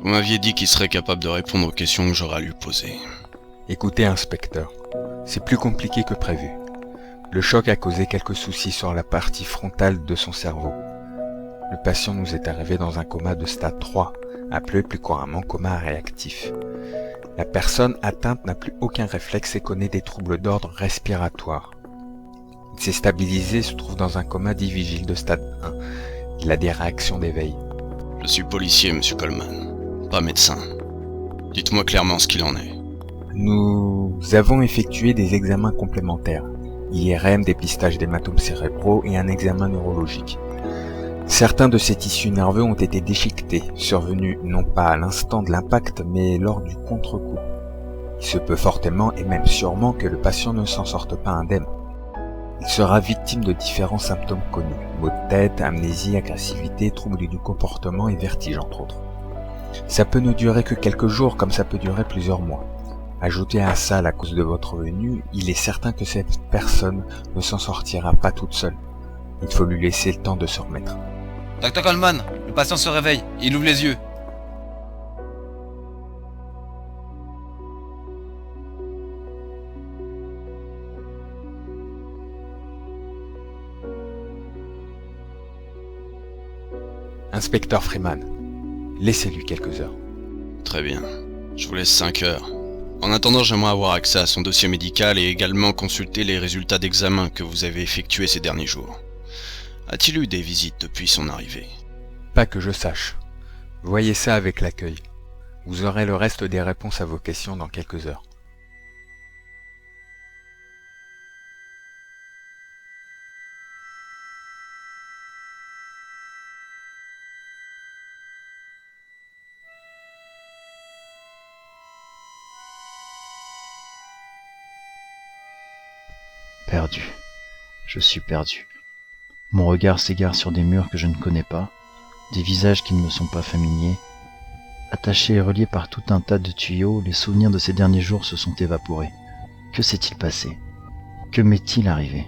Vous m'aviez dit qu'il serait capable de répondre aux questions que j'aurais à lui poser. Écoutez, inspecteur, c'est plus compliqué que prévu. Le choc a causé quelques soucis sur la partie frontale de son cerveau. Le patient nous est arrivé dans un coma de stade 3, appelé plus couramment coma réactif. La personne atteinte n'a plus aucun réflexe et connaît des troubles d'ordre respiratoire. Il s'est stabilisé et se trouve dans un coma dit vigile de stade 1. Il a des réactions d'éveil. Je suis policier, monsieur Coleman, pas médecin. Dites-moi clairement ce qu'il en est. Nous avons effectué des examens complémentaires. IRM, dépistage d'hématomes cérébraux et un examen neurologique. Certains de ces tissus nerveux ont été déchiquetés, survenus non pas à l'instant de l'impact, mais lors du contre-coup. Il se peut fortement et même sûrement que le patient ne s'en sorte pas indemne. Il sera victime de différents symptômes connus, maux de tête, amnésie, agressivité, troubles du comportement et vertige entre autres. Ça peut ne durer que quelques jours comme ça peut durer plusieurs mois. Ajoutez à ça la cause de votre venue, il est certain que cette personne ne s'en sortira pas toute seule. Il faut lui laisser le temps de se remettre. Docteur Coleman, le patient se réveille, il ouvre les yeux. Inspecteur Freeman, laissez-lui quelques heures. Très bien. Je vous laisse 5 heures. En attendant, j'aimerais avoir accès à son dossier médical et également consulter les résultats d'examen que vous avez effectués ces derniers jours. A-t-il eu des visites depuis son arrivée? Pas que je sache. Voyez ça avec l'accueil. Vous aurez le reste des réponses à vos questions dans quelques heures. Perdu. Je suis perdu. Mon regard s'égare sur des murs que je ne connais pas, des visages qui ne me sont pas familiers. Attachés et reliés par tout un tas de tuyaux, les souvenirs de ces derniers jours se sont évaporés. Que s'est-il passé? Que m'est-il arrivé?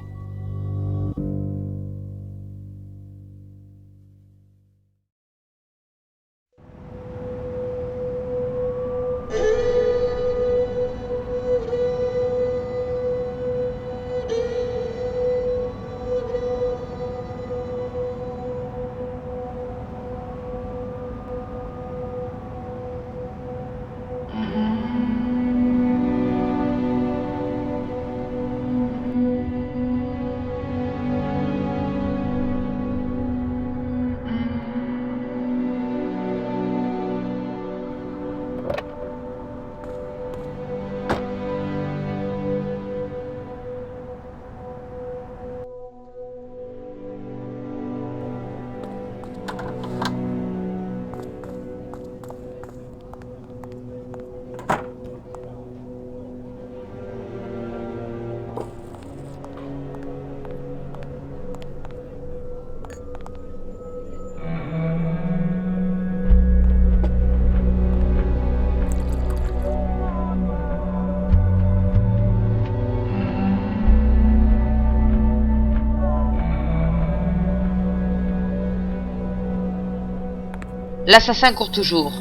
L'assassin court toujours.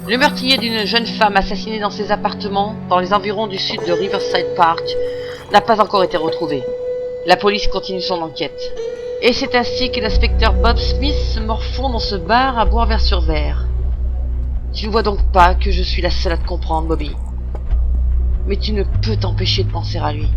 Le meurtrier d'une jeune femme assassinée dans ses appartements, dans les environs du sud de Riverside Park, n'a pas encore été retrouvé. La police continue son enquête. Et c'est ainsi que l'inspecteur Bob Smith se morfond dans ce bar à boire verre sur verre. Tu ne vois donc pas que je suis la seule à te comprendre, Bobby. Mais tu ne peux t'empêcher de penser à lui.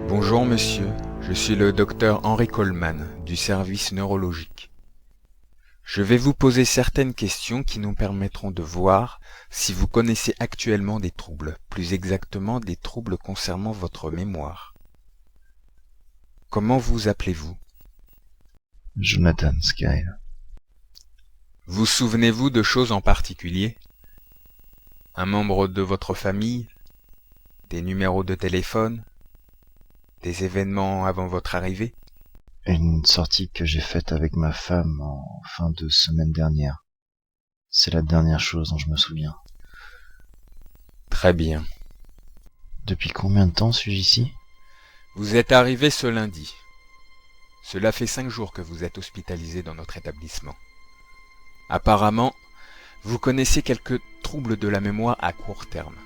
Bonjour monsieur, je suis le docteur Henry Coleman du service neurologique. Je vais vous poser certaines questions qui nous permettront de voir si vous connaissez actuellement des troubles, plus exactement des troubles concernant votre mémoire. Comment vous appelez-vous? Jonathan Skyle. Vous souvenez-vous de choses en particulier? Un membre de votre famille? Des numéros de téléphone? Des événements avant votre arrivée? Une sortie que j'ai faite avec ma femme en fin de semaine dernière. C'est la dernière chose dont je me souviens. Très bien. Depuis combien de temps suis-je ici? Vous êtes arrivé ce lundi. Cela fait 5 jours que vous êtes hospitalisé dans notre établissement. Apparemment, vous connaissez quelques troubles de la mémoire à court terme.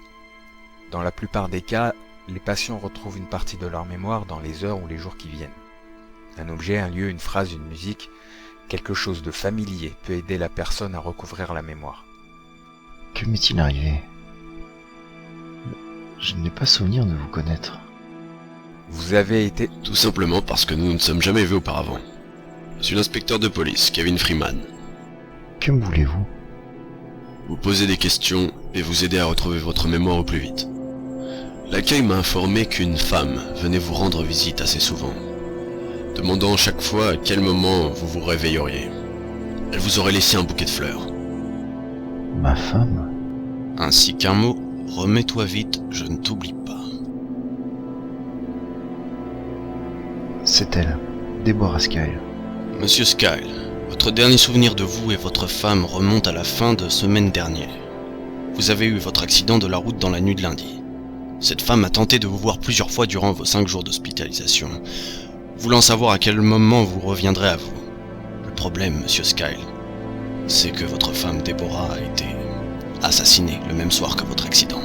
Dans la plupart des cas, les patients retrouvent une partie de leur mémoire dans les heures ou les jours qui viennent. Un objet, un lieu, une phrase, une musique, quelque chose de familier peut aider la personne à recouvrir la mémoire. Que m'est-il arrivé? Je n'ai pas souvenir de vous connaître. Vous avez été... Tout simplement parce que nous ne nous sommes jamais vus auparavant. Je suis l'inspecteur de police, Kevin Freeman. Que me voulez-vous? Vous poser des questions et vous aider à retrouver votre mémoire au plus vite. L'accueil m'a informé qu'une femme venait vous rendre visite assez souvent, demandant chaque fois à quel moment vous vous réveilleriez. Elle vous aurait laissé un bouquet de fleurs. Ma femme? Ainsi qu'un mot, remets-toi vite, je ne t'oublie pas. C'est elle, Deborah Skyle. Monsieur Skyle, votre dernier souvenir de vous et votre femme remonte à la fin de semaine dernière. Vous avez eu votre accident de la route dans la nuit de lundi. Cette femme a tenté de vous voir plusieurs fois durant vos 5 jours d'hospitalisation, voulant savoir à quel moment vous reviendrez à vous. Le problème, monsieur Skyle, c'est que votre femme Deborah a été assassinée le même soir que votre accident.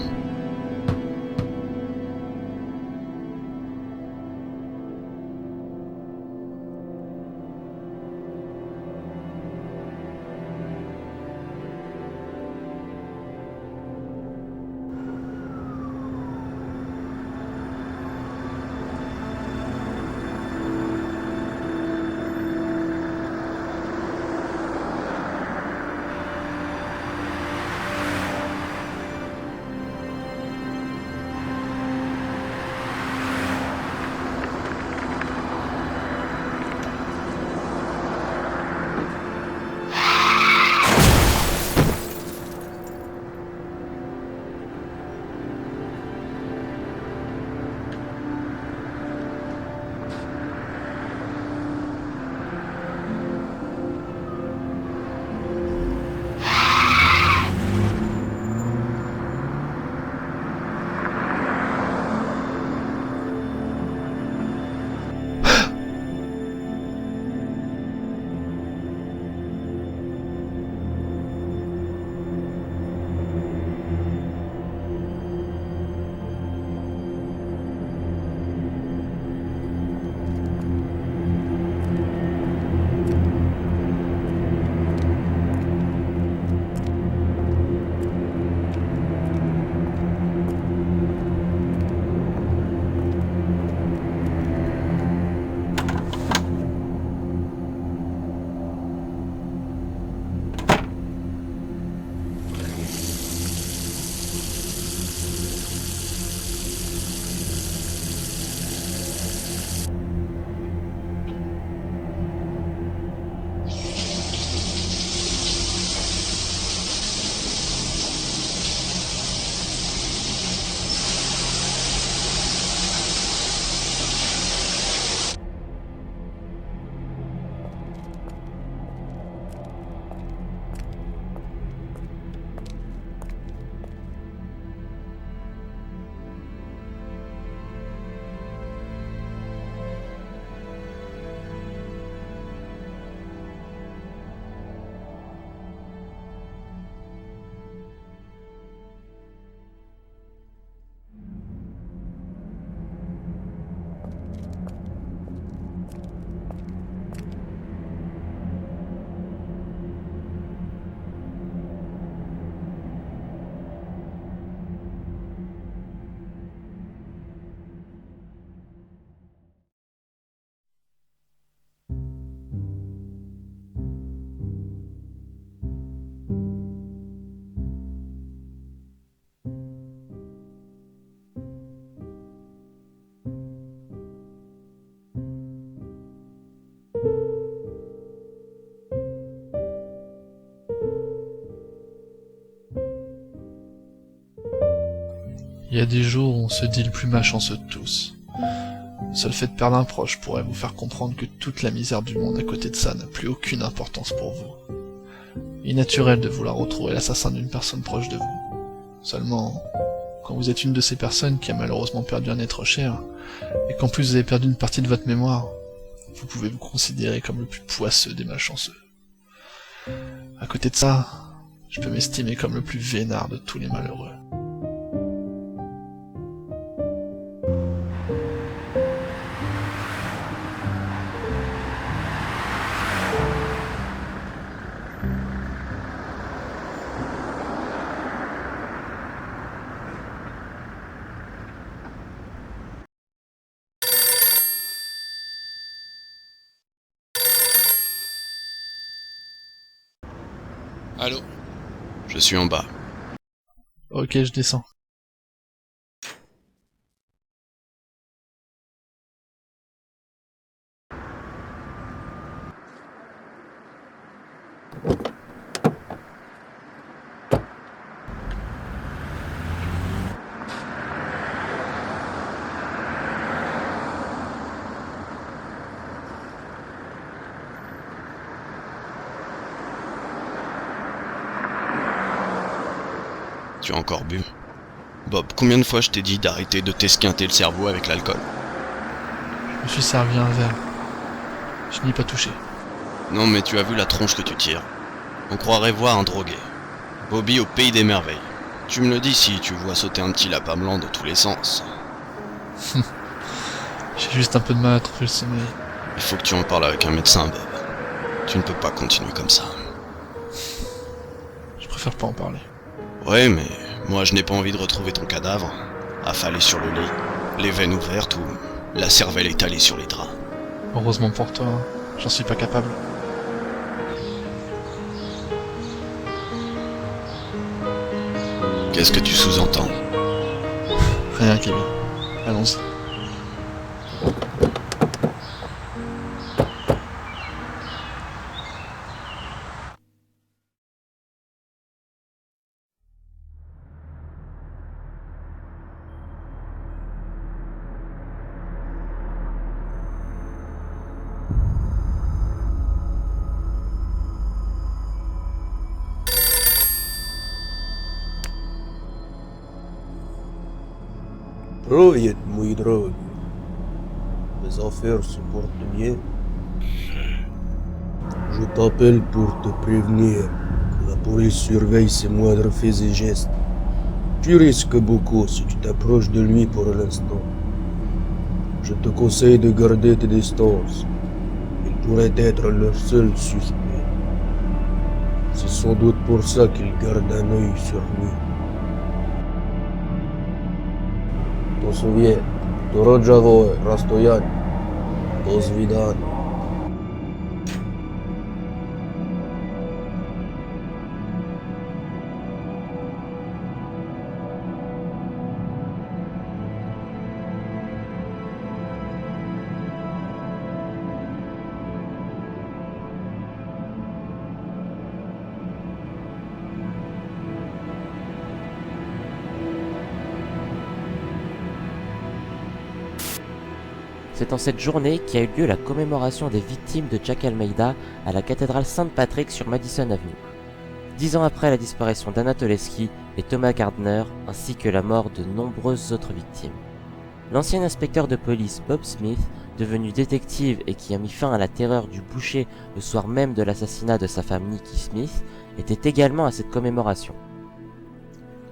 Il y a des jours où on se dit le plus malchanceux de tous. Seul fait de perdre un proche pourrait vous faire comprendre que toute la misère du monde à côté de ça n'a plus aucune importance pour vous. Il est naturel de vouloir retrouver l'assassin d'une personne proche de vous. Seulement, quand vous êtes une de ces personnes qui a malheureusement perdu un être cher, et qu'en plus vous avez perdu une partie de votre mémoire, vous pouvez vous considérer comme le plus poisseux des malchanceux. À côté de ça, je peux m'estimer comme le plus vénard de tous les malheureux. Allô? Je suis en bas. Ok, je descends. Tu as encore bu? Bob, combien de fois je t'ai dit d'arrêter de t'esquinter le cerveau avec l'alcool? Je me suis servi un verre. Je n'y ai pas touché. Non mais tu as vu la tronche que tu tires. On croirait voir un drogué. Bobby au pays des merveilles. Tu me le dis si tu vois sauter un petit lapin blanc de tous les sens. J'ai juste un peu de mal à trouver le sommeil. Il faut que tu en parles avec un médecin, Bob. Tu ne peux pas continuer comme ça. Je préfère pas en parler. Ouais, mais moi je n'ai pas envie de retrouver ton cadavre, affalé sur le lit, les veines ouvertes ou la cervelle étalée sur les draps. Heureusement pour toi, j'en suis pas capable. Qu'est-ce que tu sous-entends? Rien, Kevin. Allons-y. Привет, мои дорогие. Les affaires se portent bien. Je t'appelle pour te prévenir que la police surveille ses moindres faits et gestes. Tu risques beaucoup si tu t'approches de lui pour l'instant. Je te conseille de garder tes distances. Il pourrait être leur seul suspect. C'est sans doute pour ça qu'il garde un œil sur lui. T'en souviens, Doroджаво, Rastoyan, До свидания. C'est en cette journée qu'a eu lieu la commémoration des victimes de Jack Almeida à la cathédrale Saint-Patrick sur Madison Avenue. 10 ans après la disparition d'Anna Toleski et Thomas Gardner, ainsi que la mort de nombreuses autres victimes. L'ancien inspecteur de police Bob Smith, devenu détective et qui a mis fin à la terreur du boucher le soir même de l'assassinat de sa femme Nikki Smith, était également à cette commémoration.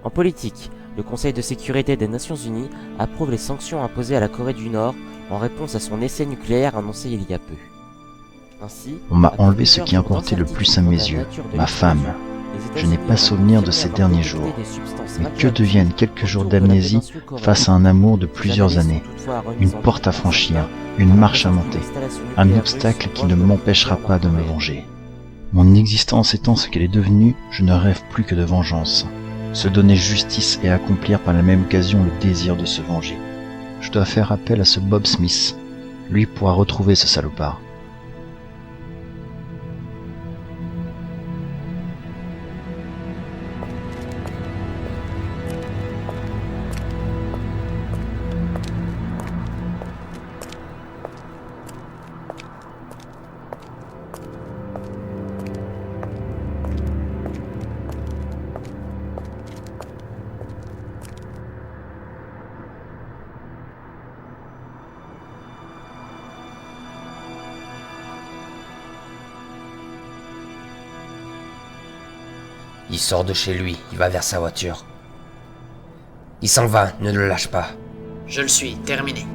En politique, le Conseil de sécurité des Nations Unies approuve les sanctions imposées à la Corée du Nord en réponse à son essai nucléaire annoncé il y a peu. Ainsi, On m'a enlevé ce qui importait le plus à mes yeux, ma femme. Je n'ai pas souvenir de ces derniers jours. Mais que deviennent quelques jours d'amnésie face à un amour de plusieurs années? Une porte à franchir, une marche à monter, un obstacle qui ne m'empêchera pas de me venger. Mon existence étant ce qu'elle est devenue, je ne rêve plus que de vengeance. Se donner justice et accomplir par la même occasion le désir de se venger. Je dois faire appel à ce Bob Smith. Lui pourra retrouver ce salopard. Il sort de chez lui, il va vers sa voiture. Il s'en va, ne le lâche pas. Je le suis, terminé.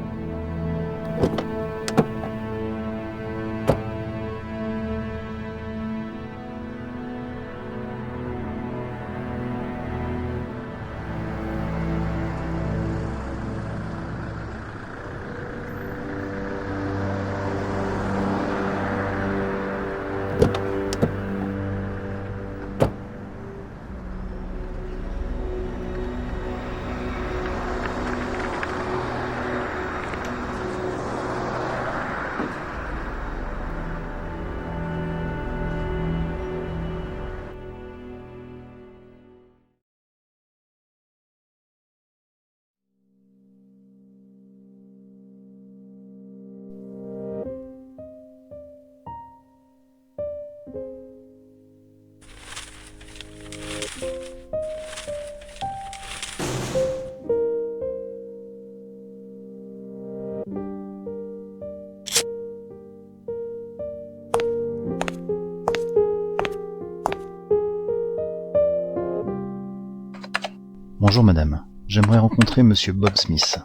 Bonjour madame, j'aimerais rencontrer monsieur Bob Smith.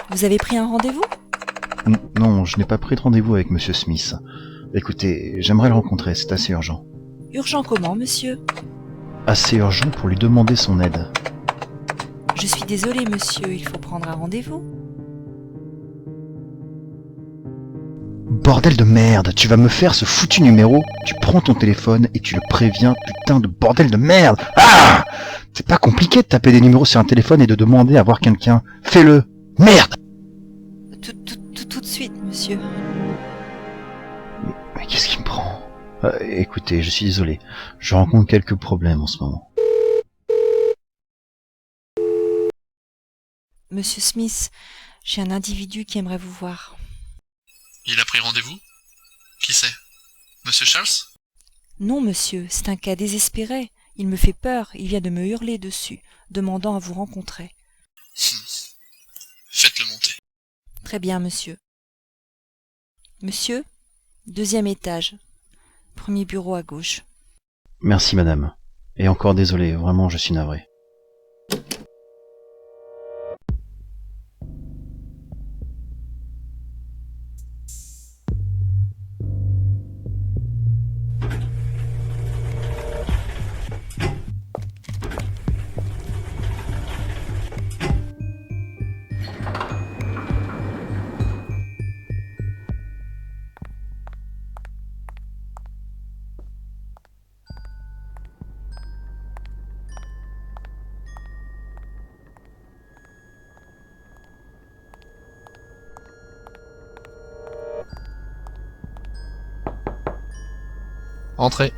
Vous avez pris un rendez-vous? Non, je n'ai pas pris de rendez-vous avec monsieur Smith. Écoutez, j'aimerais le rencontrer, c'est assez urgent. Urgent comment, monsieur? Assez urgent pour lui demander son aide. Je suis désolée, monsieur, il faut prendre un rendez-vous. Bordel de merde, tu vas me faire ce foutu numéro, tu prends ton téléphone et tu le préviens, putain de bordel de merde. Ah! C'est pas compliqué de taper des numéros sur un téléphone et de demander à voir quelqu'un. Fais-le! Merde! Tout de suite, monsieur. Mais qu'est-ce qui me prend? Écoutez, je suis désolé, je rencontre quelques problèmes en ce moment. Monsieur Smith, j'ai un individu qui aimerait vous voir. Il a pris rendez-vous? Qui c'est? Monsieur Charles? Non, monsieur, c'est un cas désespéré. Il me fait peur, il vient de me hurler dessus, demandant à vous rencontrer. Faites-le monter. Très bien, monsieur. Monsieur, 2e étage, premier bureau à gauche. Merci madame. Et encore désolé, vraiment je suis navré. Entrez.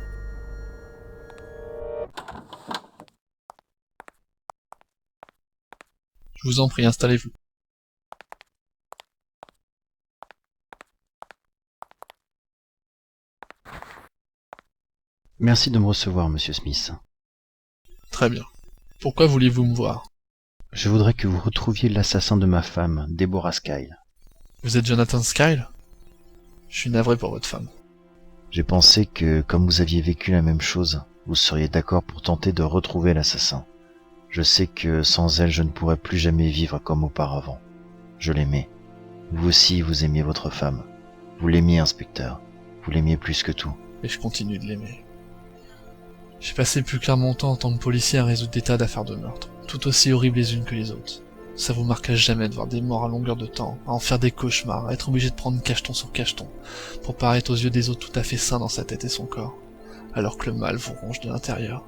Je vous en prie, installez-vous. Merci de me recevoir, monsieur Smith. Très bien. Pourquoi vouliez-vous me voir? Je voudrais que vous retrouviez l'assassin de ma femme, Deborah Skyle. Vous êtes Jonathan Skyle? Je suis navré pour votre femme. J'ai pensé que, comme vous aviez vécu la même chose, vous seriez d'accord pour tenter de retrouver l'assassin. Je sais que sans elle, je ne pourrais plus jamais vivre comme auparavant. Je l'aimais. Vous aussi, vous aimiez votre femme. Vous l'aimiez, inspecteur. Vous l'aimiez plus que tout. Et je continue de l'aimer. J'ai passé plus clair mon temps en tant que policier à résoudre des tas d'affaires de meurtre, tout aussi horribles les unes que les autres. Ça vous marque à jamais de voir des morts à longueur de temps, à en faire des cauchemars, à être obligé de prendre cacheton sur cacheton, pour paraître aux yeux des autres tout à fait sain dans sa tête et son corps, alors que le mal vous ronge de l'intérieur.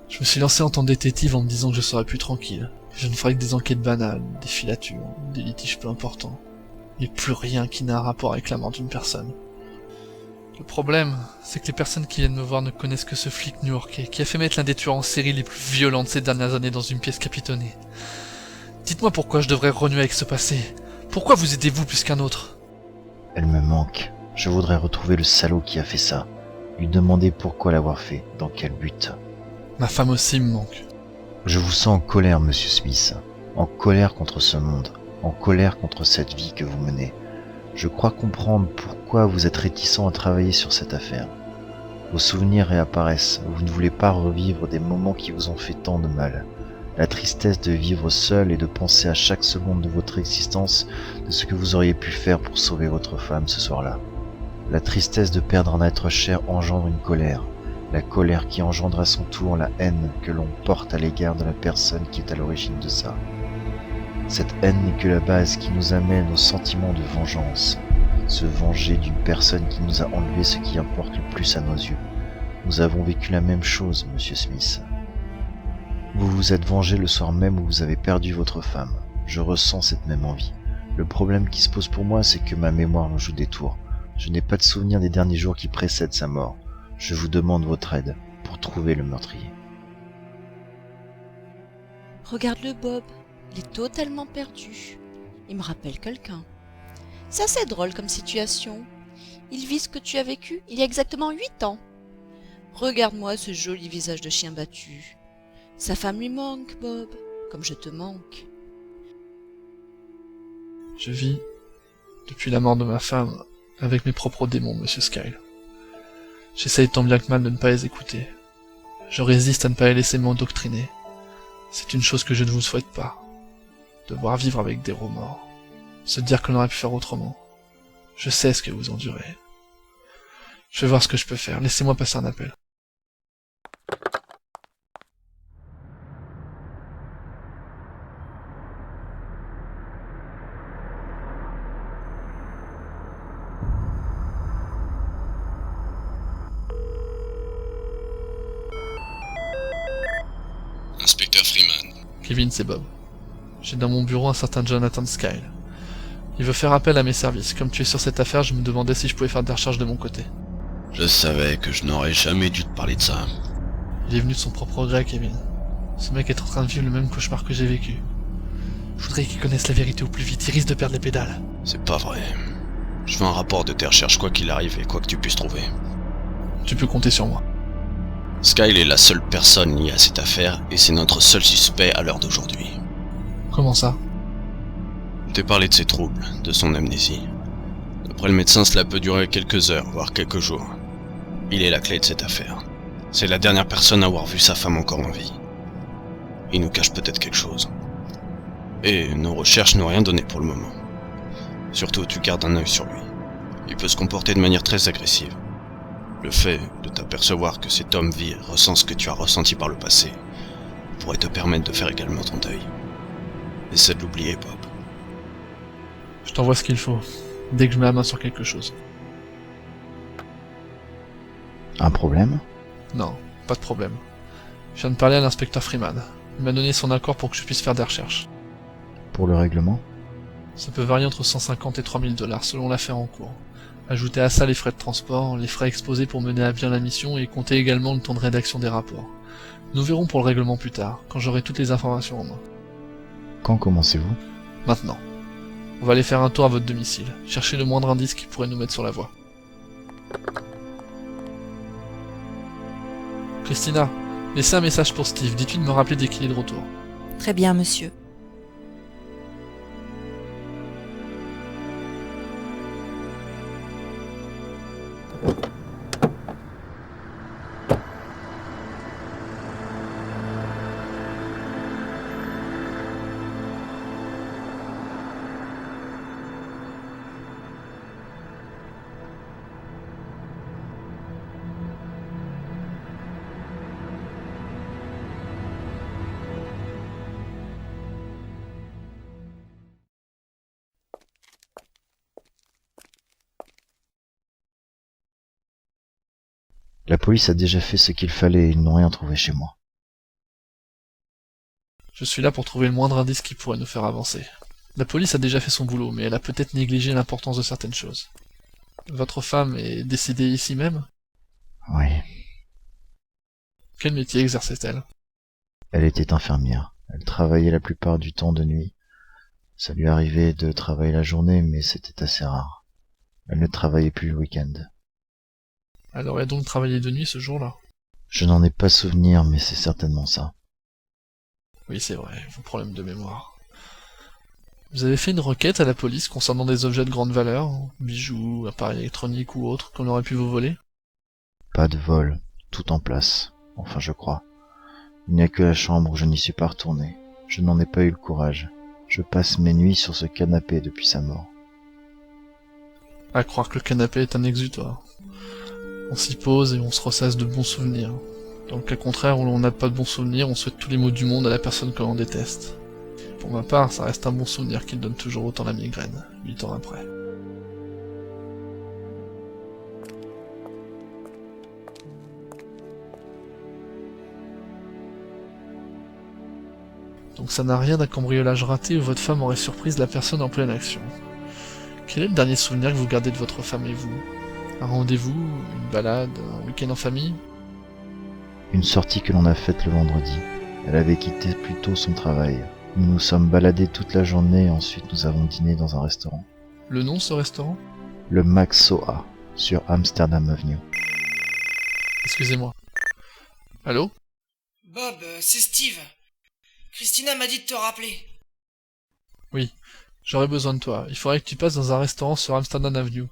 Je me suis lancé en tant que détective en me disant que je serais plus tranquille. Je ne ferais que des enquêtes banales, des filatures, des litiges peu importants, et plus rien qui n'a un rapport avec la mort d'une personne. Le problème, c'est que les personnes qui viennent me voir ne connaissent que ce flic new-yorkais qui a fait mettre l'un des tueurs en série les plus violents de ces dernières années dans une pièce capitonnée. Dites-moi pourquoi je devrais renouer avec ce passé. Pourquoi vous aidez-vous plus qu'un autre? Elle me manque. Je voudrais retrouver le salaud qui a fait ça. Lui demander pourquoi l'avoir fait, dans quel but. Ma femme aussi me manque. Je vous sens en colère, monsieur Smith. En colère contre ce monde. En colère contre cette vie que vous menez. Je crois comprendre pourquoi vous êtes réticent à travailler sur cette affaire. Vos souvenirs réapparaissent, vous ne voulez pas revivre des moments qui vous ont fait tant de mal. La tristesse de vivre seul et de penser à chaque seconde de votre existence de ce que vous auriez pu faire pour sauver votre femme ce soir-là. La tristesse de perdre un être cher engendre une colère. La colère qui engendre à son tour la haine que l'on porte à l'égard de la personne qui est à l'origine de ça. Cette haine n'est que la base qui nous amène au sentiment de vengeance. Se venger d'une personne qui nous a enlevé ce qui importe le plus à nos yeux. Nous avons vécu la même chose, monsieur Smith. Vous vous êtes vengé le soir même où vous avez perdu votre femme. Je ressens cette même envie. Le problème qui se pose pour moi, c'est que ma mémoire me joue des tours. Je n'ai pas de souvenir des derniers jours qui précèdent sa mort. Je vous demande votre aide pour trouver le meurtrier. Regarde-le, Bob. Il est totalement perdu. Il me rappelle quelqu'un. C'est assez drôle comme situation. Il vit ce que tu as vécu il y a exactement 8 ans. Regarde-moi ce joli visage de chien battu. Sa femme lui manque, Bob, comme je te manque. Je vis, depuis la mort de ma femme, avec mes propres démons, monsieur Skyle. J'essaye tant bien que mal de ne pas les écouter. Je résiste à ne pas les laisser m'endoctriner. C'est une chose que je ne vous souhaite pas. Devoir vivre avec des remords. Se dire que l'on aurait pu faire autrement. Je sais ce que vous endurez. Je vais voir ce que je peux faire. Laissez-moi passer un appel. Inspecteur Freeman. Kevin, c'est Bob. J'ai dans mon bureau un certain Jonathan Skyle. Il veut faire appel à mes services. Comme tu es sur cette affaire, je me demandais si je pouvais faire des recherches de mon côté. Je savais que je n'aurais jamais dû te parler de ça. Il est venu de son propre gré, Kevin. Ce mec est en train de vivre le même cauchemar que j'ai vécu. Je voudrais qu'il connaisse la vérité au plus vite, il risque de perdre les pédales. C'est pas vrai. Je veux un rapport de tes recherches quoi qu'il arrive et quoi que tu puisses trouver. Tu peux compter sur moi. Skyle est la seule personne liée à cette affaire et c'est notre seul suspect à l'heure d'aujourd'hui. Comment ça? Je t'ai parlé de ses troubles, de son amnésie. D'après le médecin, cela peut durer quelques heures, voire quelques jours. Il est la clé de cette affaire. C'est la dernière personne à avoir vu sa femme encore en vie. Il nous cache peut-être quelque chose. Et nos recherches n'ont rien donné pour le moment. Surtout, tu gardes un œil sur lui. Il peut se comporter de manière très agressive. Le fait de t'apercevoir que cet homme vit et ressent ce que tu as ressenti par le passé pourrait te permettre de faire également ton deuil. Essaie de l'oublier, Bob. Je t'envoie ce qu'il faut, dès que je mets la main sur quelque chose. Un problème? Non, pas de problème. Je viens de parler à l'inspecteur Freeman. Il m'a donné son accord pour que je puisse faire des recherches. Pour le règlement? Ça peut varier entre 150 et 3000 $ selon l'affaire en cours. Ajoutez à ça les frais de transport, les frais exposés pour mener à bien la mission et comptez également le temps de rédaction des rapports. Nous verrons pour le règlement plus tard, quand j'aurai toutes les informations en main. Quand commencez-vous? Maintenant. On va aller faire un tour à votre domicile, chercher le moindre indice qui pourrait nous mettre sur la voie. Christina, laissez un message pour Steve, dites-lui de me rappeler dès qu'il est de retour. Très bien, monsieur. La police a déjà fait ce qu'il fallait et ils n'ont rien trouvé chez moi. Je suis là pour trouver le moindre indice qui pourrait nous faire avancer. La police a déjà fait son boulot, mais elle a peut-être négligé l'importance de certaines choses. Votre femme est décédée ici même? Oui. Quel métier exerçait-elle? Elle était infirmière. Elle travaillait la plupart du temps de nuit. Ça lui arrivait de travailler la journée, mais c'était assez rare. Elle ne travaillait plus le week-end. Elle aurait donc travaillé de nuit ce jour-là? Je n'en ai pas souvenir, mais c'est certainement ça. Oui, c'est vrai, vos problèmes de mémoire. Vous avez fait une requête à la police concernant des objets de grande valeur, bijoux, appareils électroniques ou autres, qu'on aurait pu vous voler? Pas de vol, tout en place, enfin je crois. Il n'y a que la chambre où je n'y suis pas retourné. Je n'en ai pas eu le courage. Je passe mes nuits sur ce canapé depuis sa mort. À croire que le canapé est un exutoire. On s'y pose et on se ressasse de bons souvenirs. Dans le cas contraire où l'on n'a pas de bons souvenirs, on souhaite tous les maux du monde à la personne que l'on déteste. Pour ma part, ça reste un bon souvenir qui me donne toujours autant la migraine, 8 ans après. Donc ça n'a rien d'un cambriolage raté où votre femme aurait surprise la personne en pleine action. Quel est le dernier souvenir que vous gardez de votre femme et vous? Un rendez-vous, une balade, un week-end en famille? Une sortie que l'on a faite le vendredi. Elle avait quitté plus tôt son travail. Nous nous sommes baladés toute la journée et ensuite nous avons dîné dans un restaurant. Le nom de ce restaurant? Le Maxoa, sur Amsterdam Avenue. Excusez-moi. Allô? Bob, c'est Steve. Christina m'a dit de te rappeler. Oui, j'aurais besoin de toi. Il faudrait que tu passes dans un restaurant sur Amsterdam Avenue.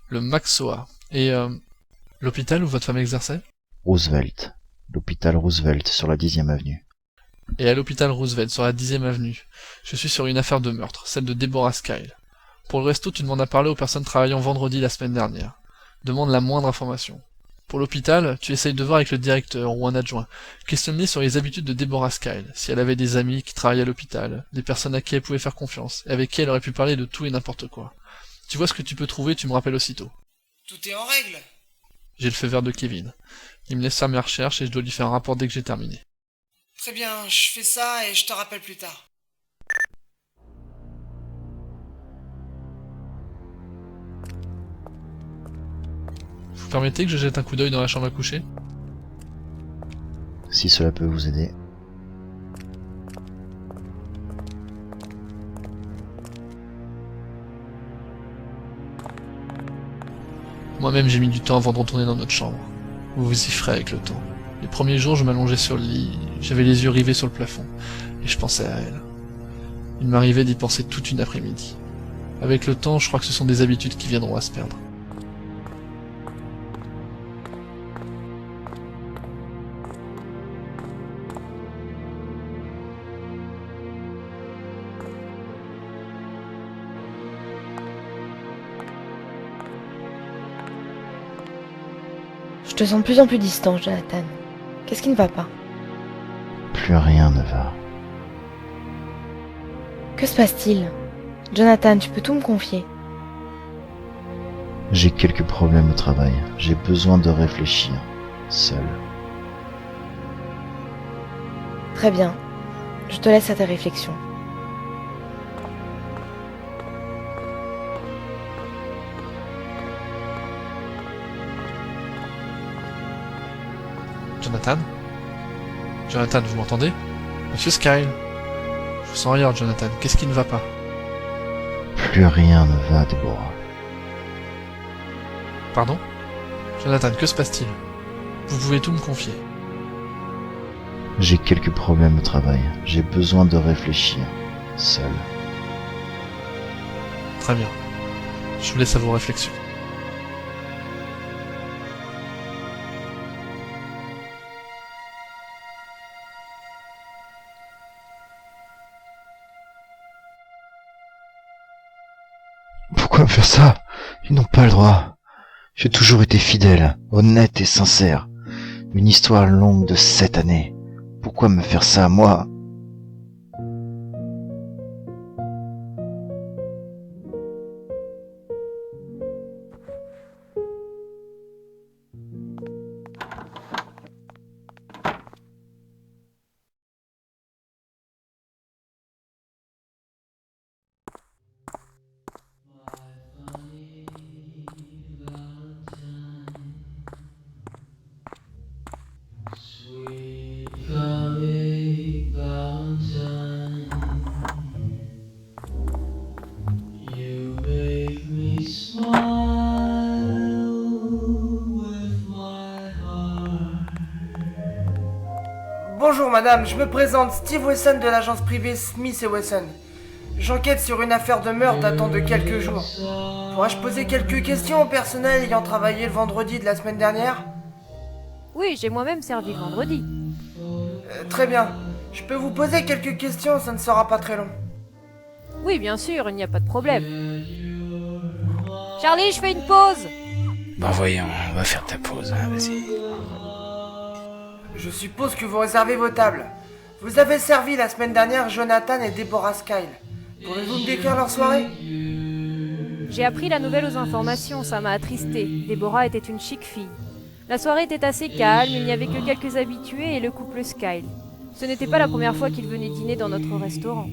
Le Maxoa. Et l'hôpital où votre femme exerçait? Roosevelt. L'hôpital Roosevelt sur la 10e avenue. Et à l'hôpital Roosevelt sur la 10e avenue. Je suis sur une affaire de meurtre, celle de Deborah Skyle. Pour le resto, tu demandes à parler aux personnes travaillant vendredi la semaine dernière. Demande la moindre information. Pour l'hôpital, tu essayes de voir avec le directeur ou un adjoint. Questionner sur les habitudes de Deborah Skyle, si elle avait des amis qui travaillaient à l'hôpital, des personnes à qui elle pouvait faire confiance, et avec qui elle aurait pu parler de tout et n'importe quoi. Tu vois ce que tu peux trouver, tu me rappelles aussitôt. Tout est en règle. J'ai le feu vert de Kevin. Il me laisse faire mes recherches et je dois lui faire un rapport dès que j'ai terminé. Très bien, je fais ça et je te rappelle plus tard. Vous permettez que je jette un coup d'œil dans la chambre à coucher? Si cela peut vous aider. Moi-même j'ai mis du temps avant de retourner dans notre chambre. Vous vous y ferez avec le temps. Les premiers jours je m'allongeais sur le lit, j'avais les yeux rivés sur le plafond, et je pensais à elle. Il m'arrivait d'y penser toute une après-midi. Avec le temps, je crois que ce sont des habitudes qui viendront à se perdre. Je te sens de plus en plus distant, Jonathan. Qu'est-ce qui ne va pas? Plus rien ne va. Que se passe-t-il? Jonathan, tu peux tout me confier. J'ai quelques problèmes au travail. J'ai besoin de réfléchir, seul. Très bien. Je te laisse à tes réflexions. Jonathan? Jonathan, vous m'entendez? Monsieur Skyle? Je vous sens ailleurs, Jonathan. Qu'est-ce qui ne va pas? Plus rien ne va, Deborah. Pardon? Jonathan, que se passe-t-il? Vous pouvez tout me confier. J'ai quelques problèmes au travail. J'ai besoin de réfléchir, seul. Très bien. Je vous laisse à vos réflexions. Pourquoi me faire ça? Ils n'ont pas le droit. J'ai toujours été fidèle, honnête et sincère. Une histoire longue de 7 années. Pourquoi me faire ça à moi? Bonjour madame, je me présente, Steve Wesson de l'agence privée Smith & Wesson. J'enquête sur une affaire de meurtre datant de quelques jours. Pourrais-je poser quelques questions au personnel ayant travaillé le vendredi de la semaine dernière? Oui, j'ai moi-même servi le vendredi. Très bien. Je peux vous poser quelques questions, ça ne sera pas très long. Oui, bien sûr, il n'y a pas de problème. Charlie, je fais une pause. Bon voyons, on va faire ta pause, hein, vas-y. Je suppose que vous réservez vos tables. Vous avez servi la semaine dernière Jonathan et Deborah Skyle. Pourriez-vous me décrire leur soirée? J'ai appris la nouvelle aux informations, ça m'a attristé. Deborah était une chic fille. La soirée était assez calme, il n'y avait que quelques habitués et le couple Skyle. Ce n'était pas la première fois qu'ils venaient dîner dans notre restaurant.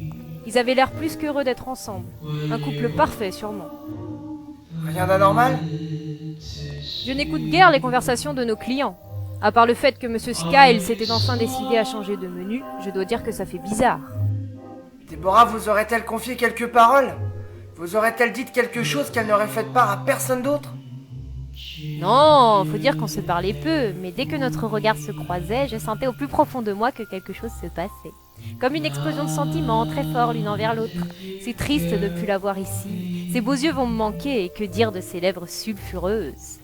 Ils avaient l'air plus qu'heureux d'être ensemble. Un couple parfait, sûrement. Rien d'anormal? Je n'écoute guère les conversations de nos clients. À part le fait que Monsieur Skyle s'était enfin décidé à changer de menu, je dois dire que ça fait bizarre. Deborah vous aurait-elle confié quelques paroles? Vous aurait-elle dit quelque chose qu'elle n'aurait fait part à personne d'autre? Non, faut dire qu'on se parlait peu, mais dès que notre regard se croisait, je sentais au plus profond de moi que quelque chose se passait. Comme une explosion de sentiments, très forts l'une envers l'autre. C'est triste de ne plus la voir ici. Ses beaux yeux vont me manquer, et que dire de ses lèvres sulfureuses.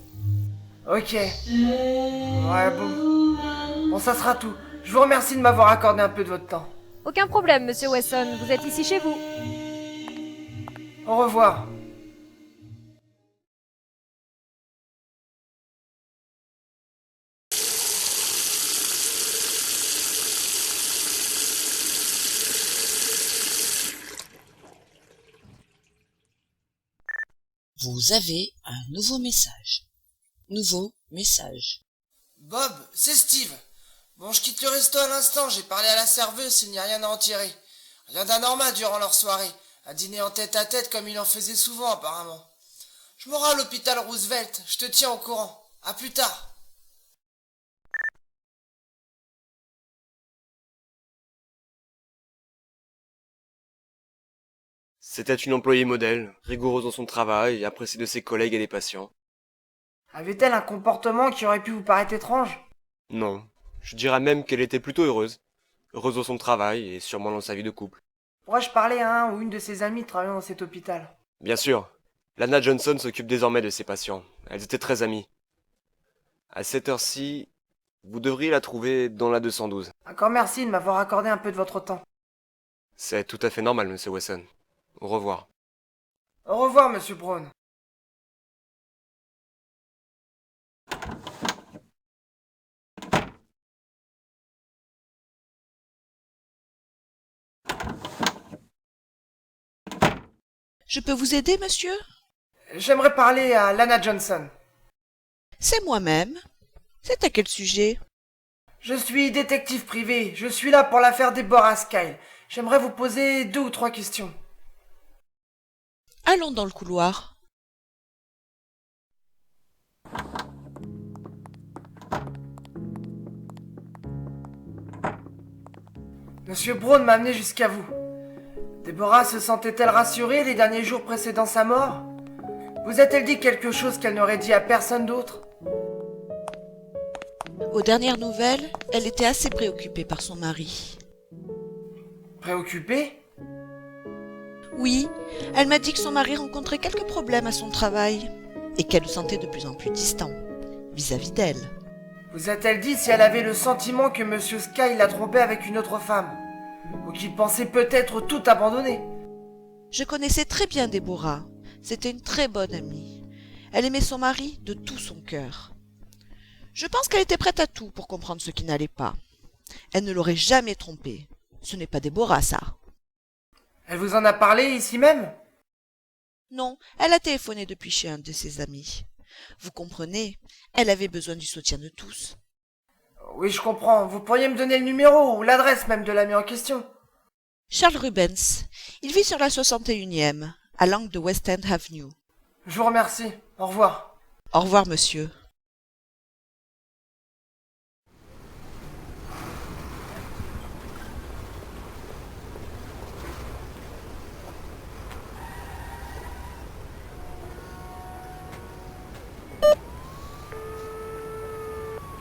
Ok. Ouais, bon, ça sera tout. Je vous remercie de m'avoir accordé un peu de votre temps. Aucun problème, Monsieur Wesson, vous êtes ici chez vous. Au revoir. Vous avez un nouveau message. Nouveau message. Bob, c'est Steve. Bon, je quitte le resto à l'instant, j'ai parlé à la serveuse, il n'y a rien à en tirer. Rien d'anormal durant leur soirée. Un dîner en tête à tête comme il en faisait souvent apparemment. Je me rends à l'hôpital Roosevelt, je te tiens au courant. À plus tard. C'était une employée modèle, rigoureuse dans son travail et appréciée de ses collègues et des patients. Avait-elle un comportement qui aurait pu vous paraître étrange? Non, je dirais même qu'elle était plutôt heureuse. Heureuse dans son travail et sûrement dans sa vie de couple. Pourrais-je parler à un ou une de ses amies travaillant dans cet hôpital? Bien sûr, Lana Johnson s'occupe désormais de ses patients. Elles étaient très amies. À cette heure-ci, vous devriez la trouver dans la 212. Encore merci de m'avoir accordé un peu de votre temps. C'est tout à fait normal, Monsieur Wesson. Au revoir. Au revoir, Monsieur Brown. Je peux vous aider, monsieur? J'aimerais parler à Lana Johnson. C'est moi-même. C'est à quel sujet? Je suis détective privé. Je suis là pour l'affaire Deborah Skyle. J'aimerais vous poser 2 ou 3 questions. Allons dans le couloir. Monsieur Brown m'a amené jusqu'à vous. Deborah se sentait-elle rassurée les derniers jours précédant sa mort? Vous a-t-elle dit quelque chose qu'elle n'aurait dit à personne d'autre? Aux dernières nouvelles, elle était assez préoccupée par son mari. Préoccupée? Oui, elle m'a dit que son mari rencontrait quelques problèmes à son travail et qu'elle le sentait de plus en plus distant vis-à-vis d'elle. Vous a-t-elle dit si elle avait le sentiment que Monsieur Skyle la trompait avec une autre femme? Ou qu'il pensait peut-être tout abandonner? Je connaissais très bien Deborah. C'était une très bonne amie. Elle aimait son mari de tout son cœur. Je pense qu'elle était prête à tout pour comprendre ce qui n'allait pas. Elle ne l'aurait jamais trompé. Ce n'est pas Deborah, ça. Elle vous en a parlé ici même? Non, elle a téléphoné depuis chez un de ses amis. Vous comprenez, elle avait besoin du soutien de tous. Oui, je comprends. Vous pourriez me donner le numéro ou l'adresse même de l'ami en question? Charles Rubens. Il vit sur la 61e, à l'angle de West End Avenue. Je vous remercie. Au revoir. Au revoir, monsieur.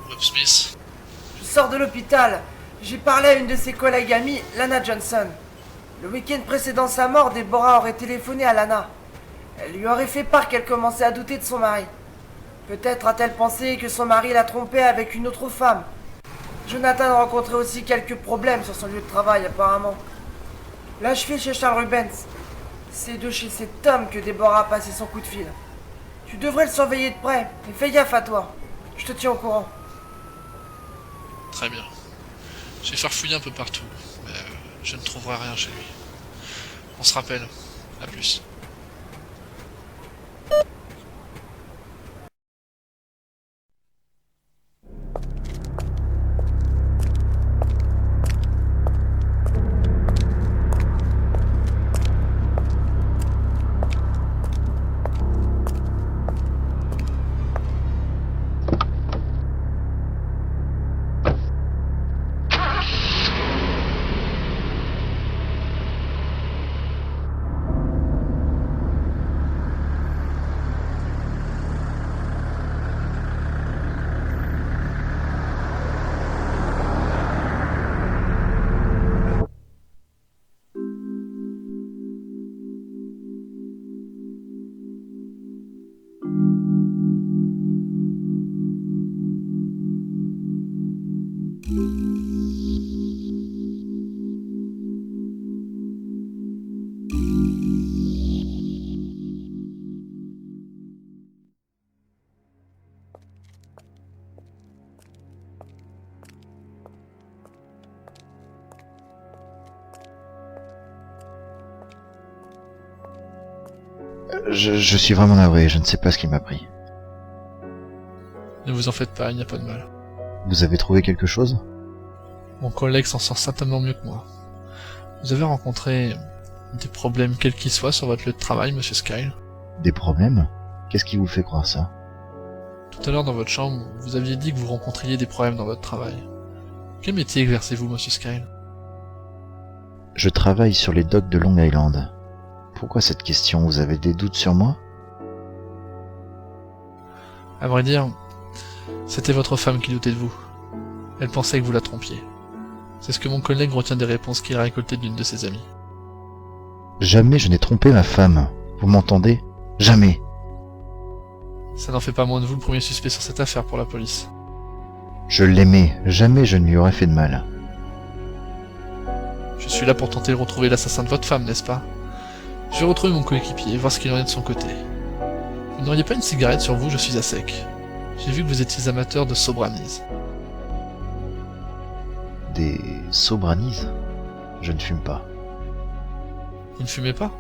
Bob Smith. Je sors de l'hôpital. J'ai parlé à une de ses collègues amies, Lana Johnson. Le week-end précédant sa mort, Deborah aurait téléphoné à Lana. Elle lui aurait fait part qu'elle commençait à douter de son mari. Peut-être a-t-elle pensé que son mari l'a trompée avec une autre femme. Jonathan rencontrait aussi quelques problèmes sur son lieu de travail apparemment. Là je file chez Charles Rubens. C'est de chez cet homme que Déborah a passé son coup de fil. Tu devrais le surveiller de près, et fais gaffe à toi. Je te tiens au courant. Très bien. Je vais faire fouiller un peu partout, mais je ne trouverai rien chez lui. On se rappelle. À plus. Je suis vraiment navré, je ne sais pas ce qui m'a pris. Ne vous en faites pas, il n'y a pas de mal. Vous avez trouvé quelque chose? Mon collègue s'en sort certainement mieux que moi. Vous avez rencontré des problèmes quels qu'ils soient sur votre lieu de travail, monsieur Skyle? Des problèmes? Qu'est-ce qui vous fait croire ça? Tout à l'heure dans votre chambre, vous aviez dit que vous rencontriez des problèmes dans votre travail. Quel métier exercez-vous, monsieur Skyle? Je travaille sur les docks de Long Island. Pourquoi cette question? Vous avez des doutes sur moi? À vrai dire, c'était votre femme qui doutait de vous. Elle pensait que vous la trompiez. C'est ce que mon collègue retient des réponses qu'il a récoltées d'une de ses amies. Jamais je n'ai trompé ma femme. Vous m'entendez? Jamais. Ça n'en fait pas moins de vous le premier suspect sur cette affaire pour la police. Je l'aimais. Jamais je ne lui aurais fait de mal. Je suis là pour tenter de retrouver l'assassin de votre femme, n'est-ce pas? Je vais retrouver mon coéquipier et voir ce qu'il en est de son côté. Vous n'auriez pas une cigarette sur vous, je suis à sec. J'ai vu que vous étiez amateur de Sobranies. Des Sobranies? Je ne fume pas. Vous ne fumez pas?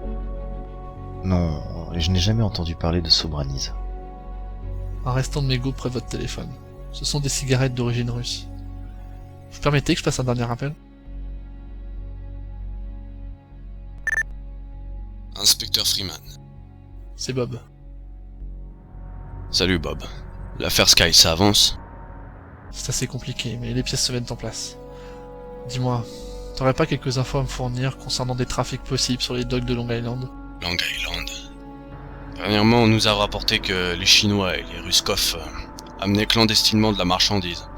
Non, je n'ai jamais entendu parler de Sobranies. Un restant de mégot près de votre téléphone. Ce sont des cigarettes d'origine russe. Vous permettez que je fasse un dernier appel? Inspecteur Freeman. C'est Bob. Salut Bob. L'affaire Sky, ça avance? C'est assez compliqué, mais les pièces se mettent en place. Dis-moi, t'aurais pas quelques infos à me fournir concernant des trafics possibles sur les docks de Long Island? Long Island. Dernièrement, on nous a rapporté que les Chinois et les Ruskov amenaient clandestinement de la marchandise.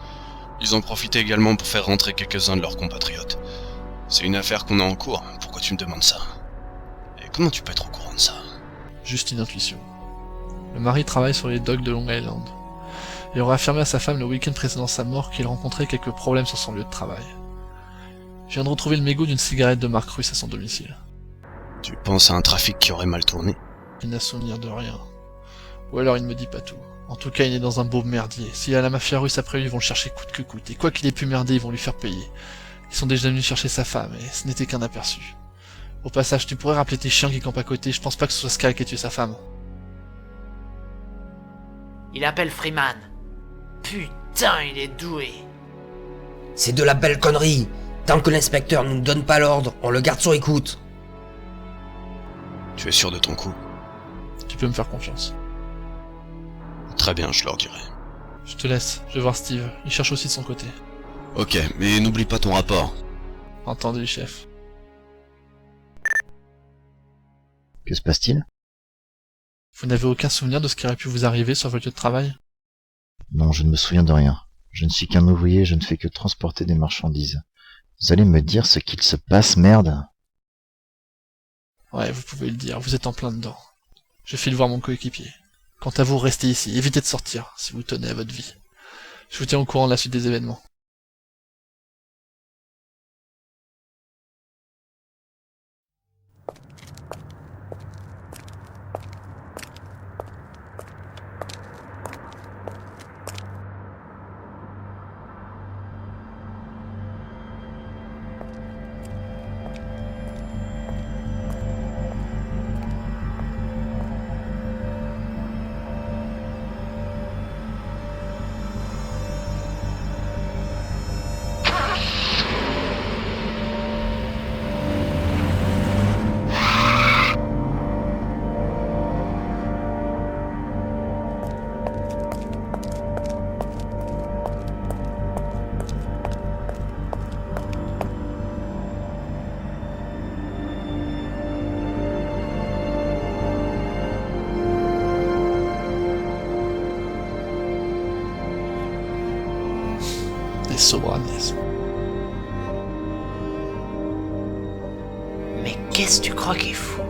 Ils en profitaient également pour faire rentrer quelques-uns de leurs compatriotes. C'est une affaire qu'on a en cours, pourquoi tu me demandes ça? Et comment tu peux être au courant de ça? Juste une intuition. Le mari travaille sur les docks de Long Island. Il aurait affirmé à sa femme le week-end précédant sa mort qu'il rencontrait quelques problèmes sur son lieu de travail. Je viens de retrouver le mégot d'une cigarette de marque russe à son domicile. Tu penses à un trafic qui aurait mal tourné? Il n'a souvenir de rien. Ou alors il ne me dit pas tout. En tout cas, il est dans un beau merdier. S'il y a la mafia russe après lui, ils vont le chercher coûte que coûte. Et quoi qu'il ait pu merder, ils vont lui faire payer. Ils sont déjà venus chercher sa femme, et ce n'était qu'un aperçu. Au passage, tu pourrais rappeler tes chiens qui campent à côté, je pense pas que ce soit Sky qui ait tué sa femme. Il appelle Freeman. Putain, il est doué. C'est de la belle connerie. Tant que l'inspecteur ne nous donne pas l'ordre, on le garde sur écoute. Tu es sûr de ton coup? Tu peux me faire confiance. Très bien, je leur dirai. Je te laisse, je vais voir Steve, il cherche aussi de son côté. Ok, mais n'oublie pas ton rapport. Entendu, chef. Que se passe-t-il? Vous n'avez aucun souvenir de ce qui aurait pu vous arriver sur votre lieu de travail? Non, je ne me souviens de rien. Je ne suis qu'un ouvrier, je ne fais que transporter des marchandises. Vous allez me dire ce qu'il se passe, merde? Ouais, vous pouvez le dire, vous êtes en plein dedans. Je file voir mon coéquipier. Quant à vous, restez ici, évitez de sortir, si vous tenez à votre vie. Je vous tiens au courant de la suite des événements. Sobranisme. Mais qu'est-ce que tu crois qu'il fout?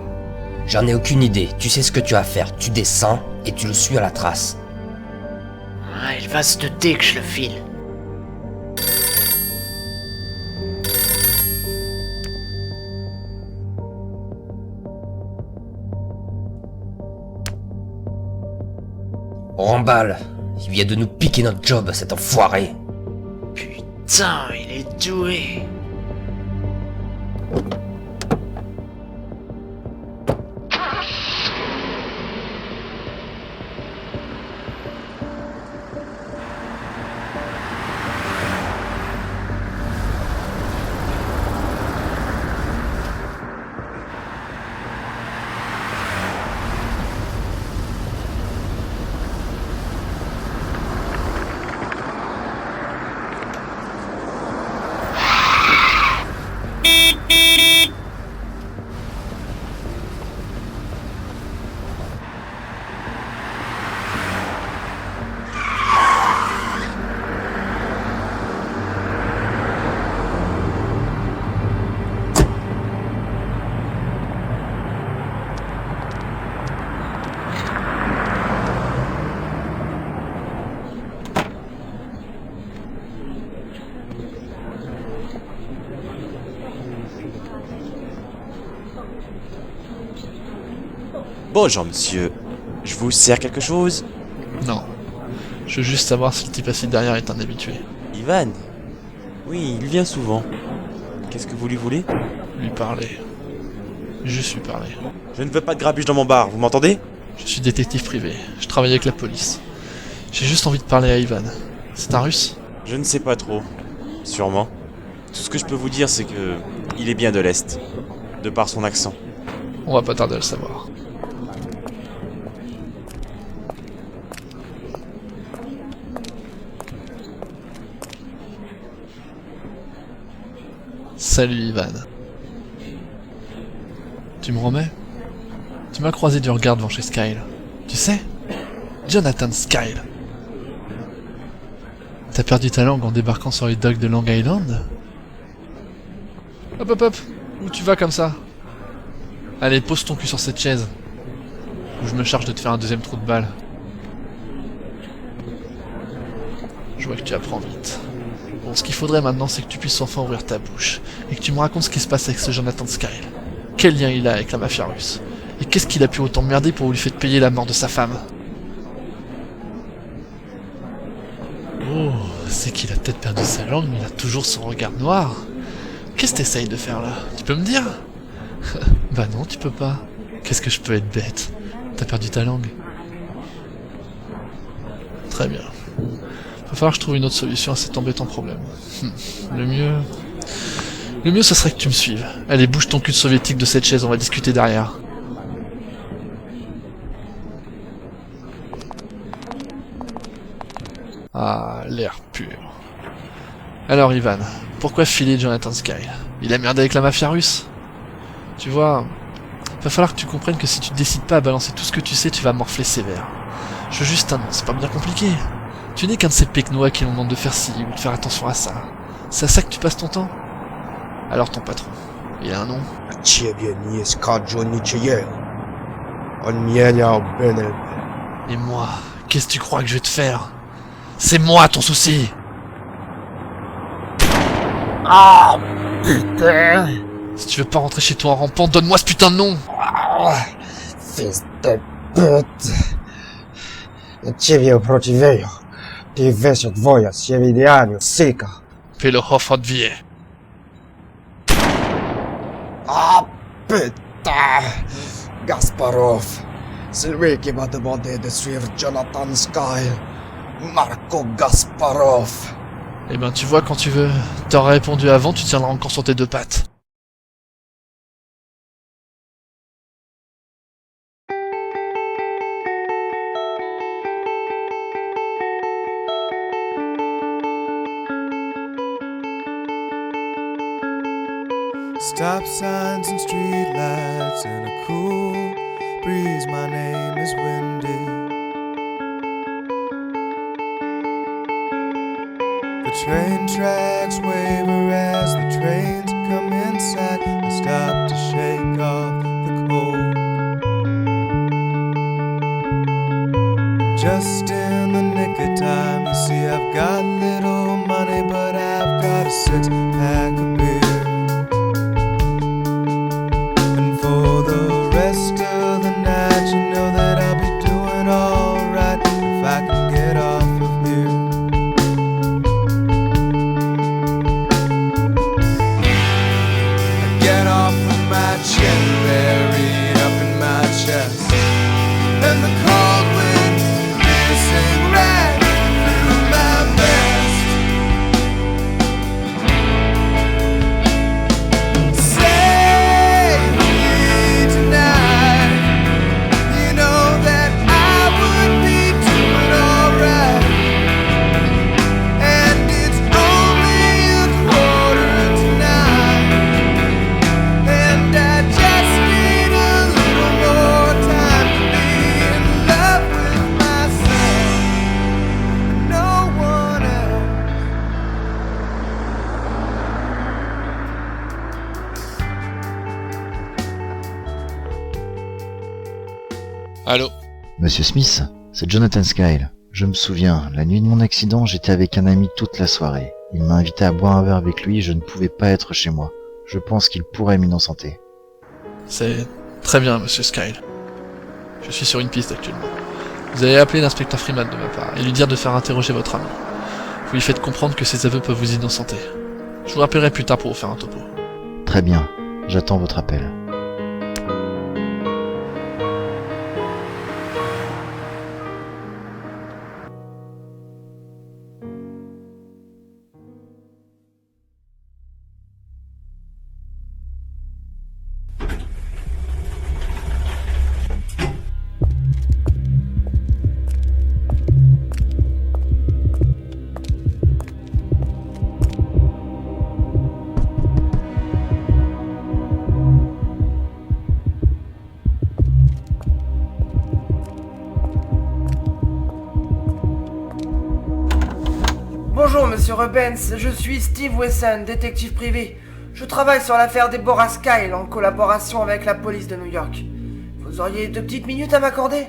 J'en ai aucune idée. Tu sais ce que tu as à faire. Tu descends et tu le suis à la trace. Ah, il va se douter que je le file. On remballe. Il vient de nous piquer notre job, cet enfoiré. Putain, il est doué. Bonjour monsieur, je vous sers quelque chose? Non. Je veux juste savoir si le type assis derrière est un habitué. Ivan? Oui, il vient souvent. Qu'est-ce que vous lui voulez? Lui parler. Juste lui parler. Je ne veux pas de grabuge dans mon bar, vous m'entendez? Je suis détective privé, je travaille avec la police. J'ai juste envie de parler à Ivan. C'est un russe? Je ne sais pas trop. Sûrement. Tout ce que je peux vous dire, c'est que... il est bien de l'Est. De par son accent. On va pas tarder à le savoir. Salut Ivan. Tu me remets? Tu m'as croisé du regard devant chez Skyle. Tu sais? Jonathan Skyle. T'as perdu ta langue en débarquant sur les docks de Long Island? Hop hop hop! Où tu vas comme ça? Allez, pose ton cul sur cette chaise. Ou je me charge de te faire un deuxième trou de balle. Je vois que tu apprends vite. Bon, ce qu'il faudrait maintenant, c'est que tu puisses enfin ouvrir ta bouche, et que tu me racontes ce qui se passe avec ce Jonathan Skyle. Quel lien il a avec la mafia russe? Et qu'est-ce qu'il a pu autant merder pour lui faire payer la mort de sa femme? Oh, c'est qu'il a peut-être perdu sa langue, mais il a toujours son regard noir. Qu'est-ce que t'essayes de faire là? Tu peux me dire? Bah non, tu peux pas. Qu'est-ce que je peux être bête? T'as perdu ta langue. Très bien. Va falloir que je trouve une autre solution à cet embêtant problème. Le mieux, ce serait que tu me suives. Allez, bouge ton cul de soviétique de cette chaise, on va discuter derrière. Ah, l'air pur. Alors Ivan, pourquoi filer Jonathan Skyle? Il a merdé avec la mafia russe? Tu vois, va falloir que tu comprennes que si tu décides pas à balancer tout ce que tu sais, tu vas morfler sévère. Je veux juste un nom, c'est pas bien compliqué. Tu n'es qu'un de ces pecnois qui l'on demande de faire ci ou de faire attention à ça. C'est à ça que tu passes ton temps? Alors ton patron, il a un nom? Et moi, qu'est-ce que tu crois que je vais te faire? C'est moi ton souci! Ah, putain! Si tu veux pas rentrer chez toi en rampant, donne-moi ce putain de nom! Fils de pute! Ciebie protivejo. Ty weź odwoja z siebie idealnie, syka. Pelohof odwie. Ah, putain! Gasparov! C'est lui qui m'a demandé de suivre Jonathan Skyle. Marco Gasparov! Eh ben tu vois, quand tu veux, t'aurais répondu avant, tu tiendras encore sur tes deux pattes. Stop signs and street lights and a cool breeze. My name is Wendy. The train tracks waver as the trains come inside. I stop to shake off the cold. Just in the nick of time, you see I've got little money, but I've got a six-pack of beer. For the rest of the night, you know that I'll be doing alright if I can get off of here. I get off of my chair, buried up in my chest, and the cold wind piercing right through my vest. Allô? Monsieur Smith, c'est Jonathan Skyle. Je me souviens, la nuit de mon accident, j'étais avec un ami toute la soirée. Il m'a invité à boire un verre avec lui et je ne pouvais pas être chez moi. Je pense qu'il pourrait m'innocenter. C'est très bien, monsieur Skyle. Je suis sur une piste actuellement. Vous allez appeler l'inspecteur Freeman de ma part et lui dire de faire interroger votre ami. Vous lui faites comprendre que ses aveux peuvent vous innocenter. Je vous rappellerai plus tard pour vous faire un topo. Très bien, j'attends votre appel. Bonjour, monsieur Rubens, je suis Steve Wesson, détective privé. Je travaille sur l'affaire Deborah Skyle en collaboration avec la police de New York. Vous auriez 2 petites minutes à m'accorder?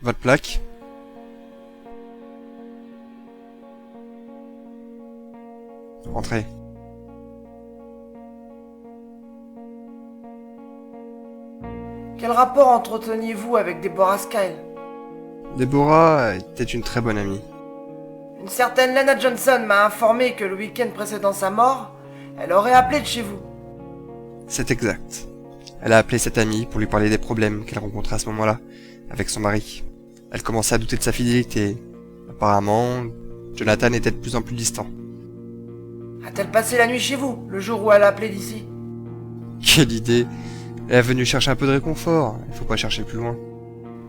Votre plaque? Entrez. Quel rapport entreteniez-vous avec Deborah Skyle? Deborah était une très bonne amie. Une certaine Lana Johnson m'a informé que le week-end précédant sa mort, elle aurait appelé de chez vous. C'est exact. Elle a appelé cette amie pour lui parler des problèmes qu'elle rencontrait à ce moment-là avec son mari. Elle commençait à douter de sa fidélité. Apparemment, Jonathan était de plus en plus distant. A-t-elle passé la nuit chez vous, le jour où elle a appelé d'ici? Quelle idée! Elle est venue chercher un peu de réconfort, il faut pas chercher plus loin.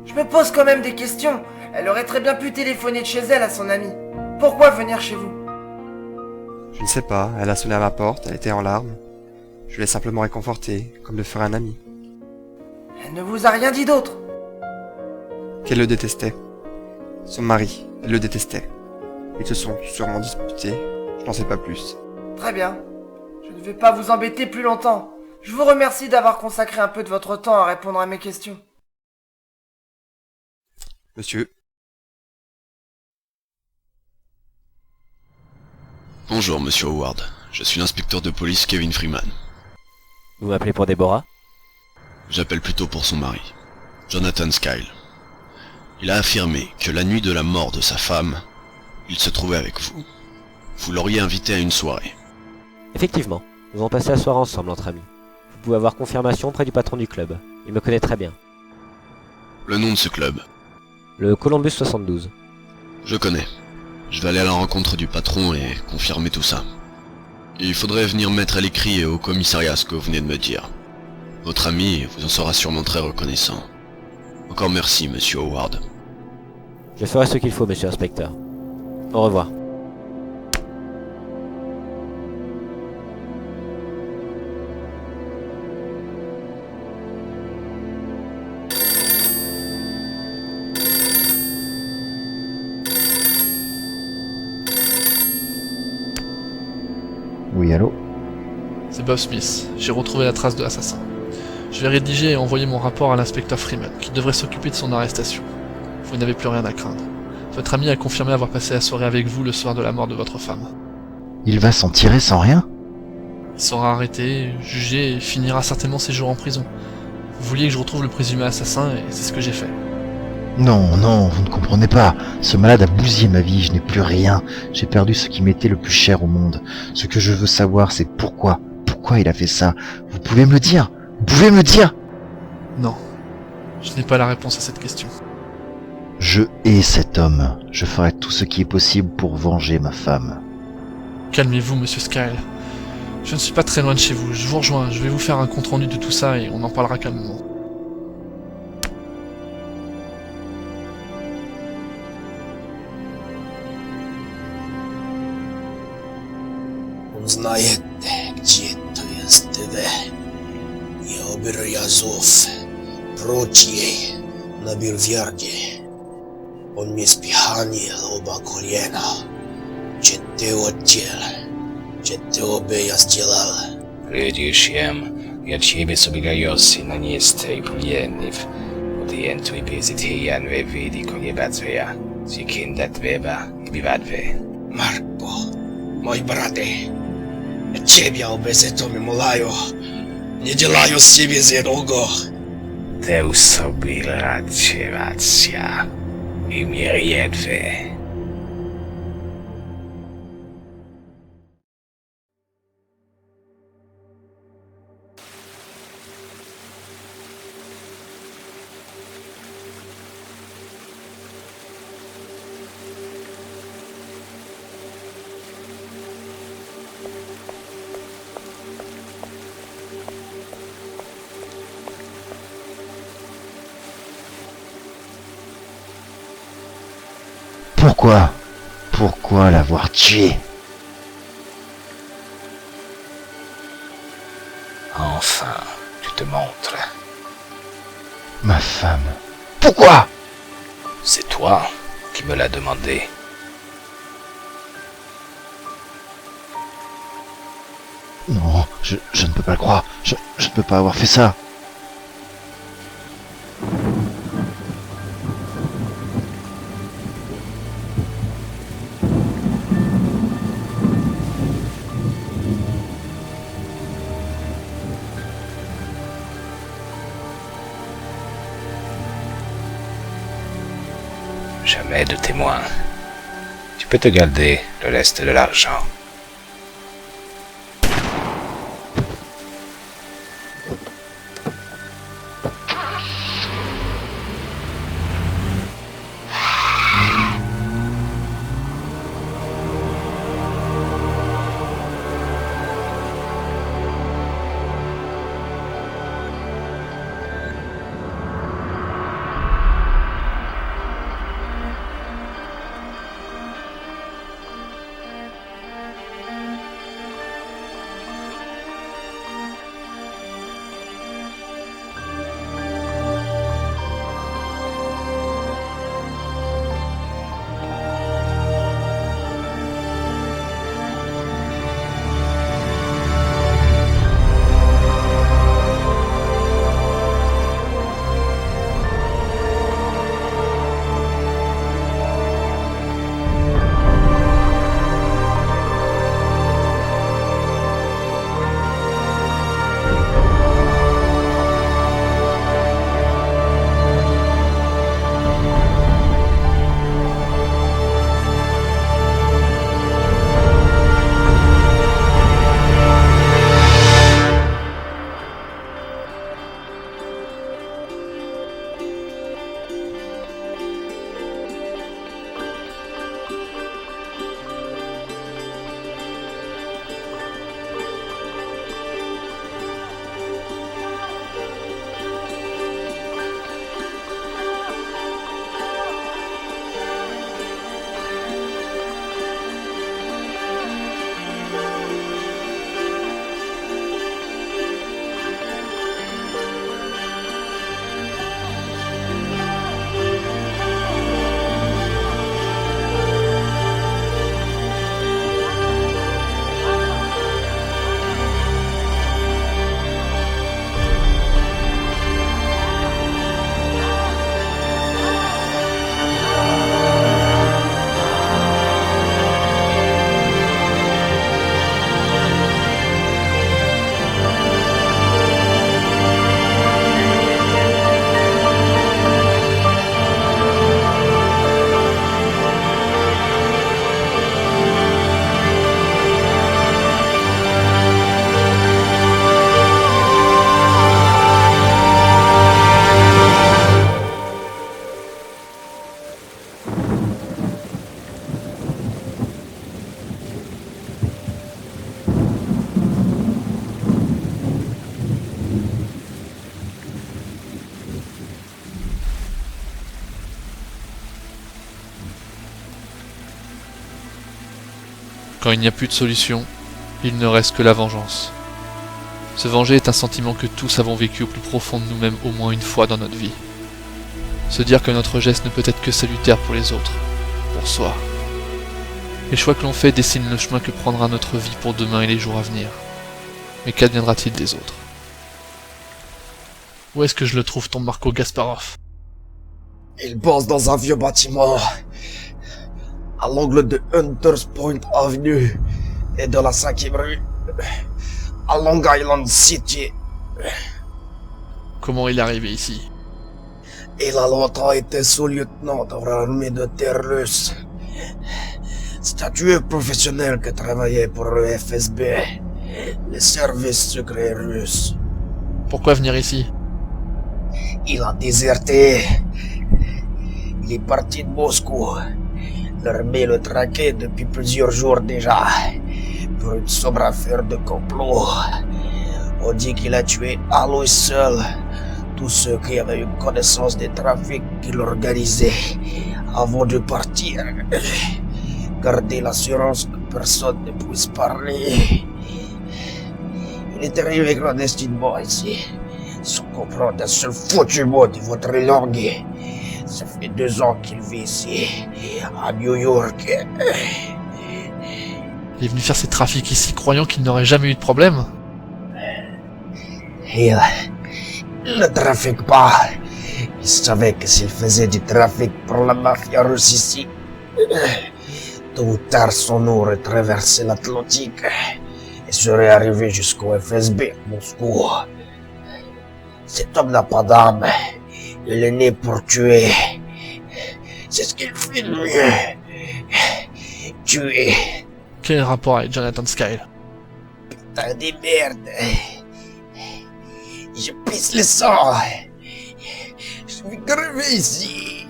Je me pose quand même des questions. Elle aurait très bien pu téléphoner de chez elle à son amie. Pourquoi venir chez vous? Je ne sais pas, elle a sonné à ma porte, elle était en larmes. Je l'ai simplement réconfortée, comme le ferait un ami. Elle ne vous a rien dit d'autre? Qu'elle le détestait. Son mari, elle le détestait. Ils se sont sûrement disputés, je n'en sais pas plus. Très bien. Je ne vais pas vous embêter plus longtemps. Je vous remercie d'avoir consacré un peu de votre temps à répondre à mes questions. Monsieur. Bonjour, monsieur Howard. Je suis l'inspecteur de police Kevin Freeman. Vous m'appelez pour Déborah? J'appelle plutôt pour son mari, Jonathan Skyle. Il a affirmé que la nuit de la mort de sa femme, il se trouvait avec vous. Vous l'auriez invité à une soirée. Effectivement, nous avons passé la soirée ensemble entre amis. Vous pouvez avoir confirmation auprès du patron du club. Il me connaît très bien. Le nom de ce club? Le Columbus 72. Je connais. Je vais aller à la rencontre du patron et confirmer tout ça. Il faudrait venir mettre à l'écrit et au commissariat ce que vous venez de me dire. Votre ami vous en sera sûrement très reconnaissant. Encore merci, monsieur Howard. Je ferai ce qu'il faut, monsieur l'inspecteur. Au revoir. Oui, allô? C'est Bob Smith. J'ai retrouvé la trace de l'assassin. Je vais rédiger et envoyer mon rapport à l'inspecteur Freeman, qui devrait s'occuper de son arrestation. Vous n'avez plus rien à craindre. Votre ami a confirmé avoir passé la soirée avec vous le soir de la mort de votre femme. Il va s'en tirer sans rien? Il sera arrêté, jugé et finira certainement ses jours en prison. Vous vouliez que je retrouve le présumé assassin et c'est ce que j'ai fait. Non, non, vous ne comprenez pas. Ce malade a bousillé ma vie, je n'ai plus rien. J'ai perdu ce qui m'était le plus cher au monde. Ce que je veux savoir, c'est pourquoi. Pourquoi il a fait ça? Vous pouvez me le dire? Vous pouvez me le dire? Non. Je n'ai pas la réponse à cette question. Je hais cet homme. Je ferai tout ce qui est possible pour venger ma femme. Calmez-vous, monsieur Skyle. Je ne suis pas très loin de chez vous. Je vous rejoins. Je vais vous faire un compte-rendu de tout ça et on en parlera calmement. Он знает, где то есть ТВ. Я уберу Азов, прочь ей, на Бирверде. Он мне спиханил оба колена. Че ты отдел, че ты обе я сделал. Видишь, jag ciebie sobie gajossi na nieste i pojänniv. Och det är inte vi besit hian ve vidi konjebatvea. Si kindat veba i bivadve. Марко, мой брате, тебя обезетом молаю, не делаю себе зерого. Te usobil racevacja i miriedve. Pourquoi? Pourquoi l'avoir tué? Enfin, tu te montres. Ma femme. Pourquoi? C'est toi qui me l'as demandé. Non, je ne peux pas le croire. Je ne peux pas avoir fait ça. Jamais de témoin. Tu peux te garder le reste de l'argent. Quand il n'y a plus de solution, il ne reste que la vengeance. Se venger est un sentiment que tous avons vécu au plus profond de nous-mêmes au moins une fois dans notre vie. Se dire que notre geste ne peut être que salutaire pour les autres, pour soi. Les choix que l'on fait dessinent le chemin que prendra notre vie pour demain et les jours à venir. Mais qu'adviendra-t-il des autres? Où est-ce que je le trouve, ton Marco Gasparov? Il bosse dans un vieux bâtiment, à l'angle de Hunters Point Avenue et de la 5e rue, à Long Island City. Comment il est arrivé ici? Il a longtemps été sous-lieutenant dans l'armée de terre russe. Statué professionnel qui travaillait pour le FSB, les services secrets russes. Pourquoi venir ici? Il a déserté. Il est parti de Moscou. L'armée le traquait depuis plusieurs jours déjà, pour une sombre affaire de complot. On dit qu'il a tué à lui seul tous ceux qui avaient eu connaissance des trafics qu'il organisait avant de partir. Garder l'assurance que personne ne puisse parler. Il est arrivé clandestinement ici, sans comprendre un seul foutu mot de votre langue. Ça fait 2 ans qu'il vit ici, à New York. Il est venu faire ses trafics ici, croyant qu'il n'aurait jamais eu de problème. Il ne trafique pas. Il savait que s'il faisait du trafic pour la mafia russe ici, tôt ou tard son nom aurait traversé l'Atlantique et serait arrivé jusqu'au FSB à Moscou. Cet homme n'a pas d'âme. Il est né pour tuer. C'est ce qu'il fait de mieux. Tuer. Quel est le rapport avec Jonathan Skyle? Putain de merde. Je pisse le sang. Je vais crever ici.